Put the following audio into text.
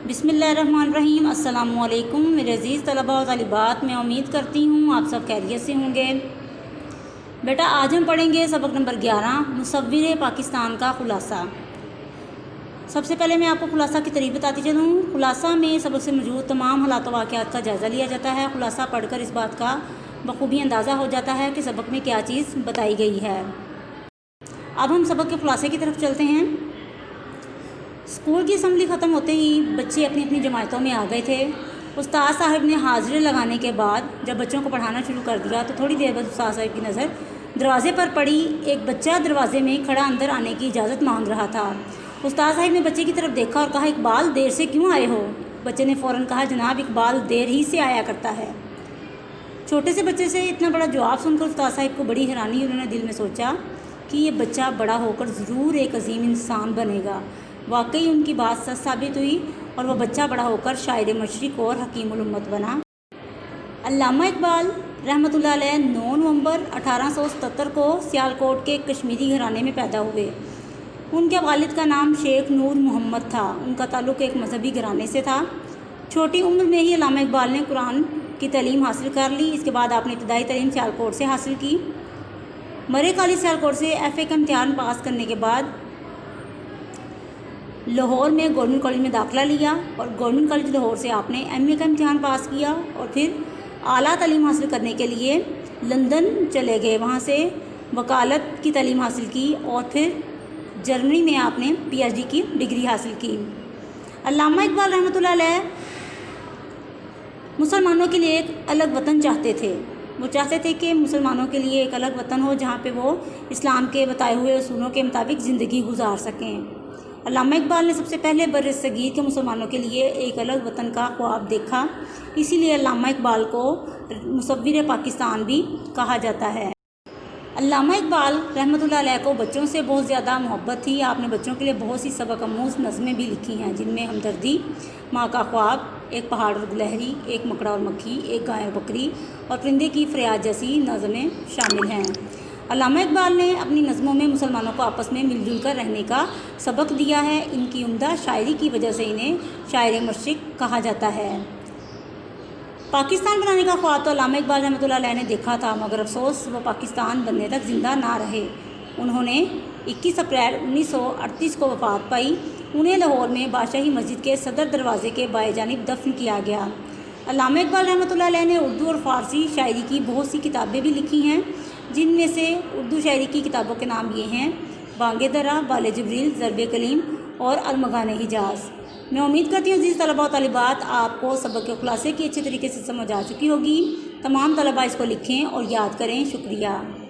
بسم اللہ الرحمن الرحیم۔ السلام علیکم میرے عزیز طلباء و طالبات، میں امید کرتی ہوں آپ سب خیریت سے ہوں گے۔ بیٹا آج ہم پڑھیں گے سبق نمبر 11 مصور پاکستان کا خلاصہ۔ سب سے پہلے میں آپ کو خلاصہ کی ترتیب بتاتی چلوں۔ خلاصہ میں سبق سے موجود تمام حالات و واقعات کا جائزہ لیا جاتا ہے۔ خلاصہ پڑھ کر اس بات کا بخوبی اندازہ ہو جاتا ہے کہ سبق میں کیا چیز بتائی گئی ہے۔ اب ہم سبق کے خلاصے کی طرف چلتے ہیں۔ اسکول کی اسمبلی ختم ہوتے ہی بچے اپنی اپنی جماعتوں میں آ گئے تھے۔ استاد صاحب نے حاضری لگانے کے بعد جب بچوں کو پڑھانا شروع کر دیا تو تھوڑی دیر بعد استاد صاحب کی نظر دروازے پر پڑی۔ ایک بچہ دروازے میں کھڑا اندر آنے کی اجازت مانگ رہا تھا۔ استاد صاحب نے بچے کی طرف دیکھا اور کہا، اقبال دیر سے کیوں آئے ہو؟ بچے نے فوراً کہا، جناب اقبال دیر ہی سے آیا کرتا ہے۔ چھوٹے سے بچے سے اتنا بڑا جواب سن کر استاد صاحب کو بڑی حیرانی۔ انہوں نے دل میں سوچا کہ یہ بچہ بڑا ہو کر ضرور ایک عظیم انسان بنے گا۔ واقعی ان کی بات سچ ثابت ہوئی اور وہ بچہ بڑا ہو کر شاعر مشرق اور حکیم الامت بنا۔ علامہ اقبال رحمۃ اللہ علیہ 9 نومبر 1877 کو سیالکوٹ کے کشمیری گھرانے میں پیدا ہوئے۔ ان کے والد کا نام شیخ نور محمد تھا۔ ان کا تعلق ایک مذہبی گھرانے سے تھا۔ چھوٹی عمر میں ہی علامہ اقبال نے قرآن کی تعلیم حاصل کر لی۔ اس کے بعد آپ نے ابتدائی تعلیم سیالکوٹ سے حاصل کی۔ مرے کالج سیالکوٹ سے FA کا امتحان پاس کرنے کے بعد لاہور میں گورنمنٹ کالج میں داخلہ لیا اور گورنمنٹ کالج لاہور سے آپ نے MA کا امتحان پاس کیا اور پھر اعلیٰ تعلیم حاصل کرنے کے لیے لندن چلے گئے۔ وہاں سے وکالت کی تعلیم حاصل کی اور پھر جرمنی میں آپ نے PhD کی ڈگری حاصل کی۔ علامہ اقبال رحمۃ اللہ علیہ مسلمانوں کے لیے ایک الگ وطن چاہتے تھے۔ وہ چاہتے تھے کہ مسلمانوں کے لیے ایک الگ وطن ہو جہاں پہ وہ اسلام کے بتائے ہوئے اصولوں کے مطابق زندگی گزار سکیں۔ علامہ اقبال نے سب سے پہلے بر صغیر کے مسلمانوں کے لیے ایک الگ وطن کا خواب دیکھا۔ اسی لیے علامہ اقبال کو مصور پاکستان بھی کہا جاتا ہے۔ علامہ اقبال رحمۃ اللہ علیہ کو بچوں سے بہت زیادہ محبت تھی۔ آپ نے بچوں کے لیے بہت سی سبق آموز نظمیں بھی لکھی ہیں، جن میں ہمدردی، ماں کا خواب، ایک پہاڑ اور گلہری، ایک مکڑا اور مکھی، ایک گائے اور بکری اور پرندے کی فریاد جیسی نظمیں شامل ہیں۔ علامہ اقبال نے اپنی نظموں میں مسلمانوں کو آپس میں مل جل کر رہنے کا سبق دیا ہے۔ ان کی عمدہ شاعری کی وجہ سے انہیں شاعر مشرق کہا جاتا ہے۔ پاکستان بنانے کا خواب تو علامہ اقبال رحمۃ اللہ علیہ نے دیکھا تھا، مگر افسوس وہ پاکستان بننے تک زندہ نہ رہے۔ انہوں نے 21 اپریل 1938 کو وفات پائی۔ انہیں لاہور میں بادشاہی مسجد کے صدر دروازے کے بائیں جانب دفن کیا گیا۔ علامہ اقبال رحمۃ اللہ علیہ نے اردو اور فارسی شاعری کی بہت سی کتابیں بھی لکھی ہیں، جن میں سے اردو شاعری کی کتابوں کے نام یہ ہیں: بانگ درا، بال جبریل، ضرب کلیم اور ارمغان حجاز۔ میں امید کرتی ہوں عزیز طلباء و طالبات آپ کو سبق کے خلاصے کی اچھے طریقے سے سمجھ آ چکی ہوگی۔ تمام طلباء اس کو لکھیں اور یاد کریں۔ شکریہ۔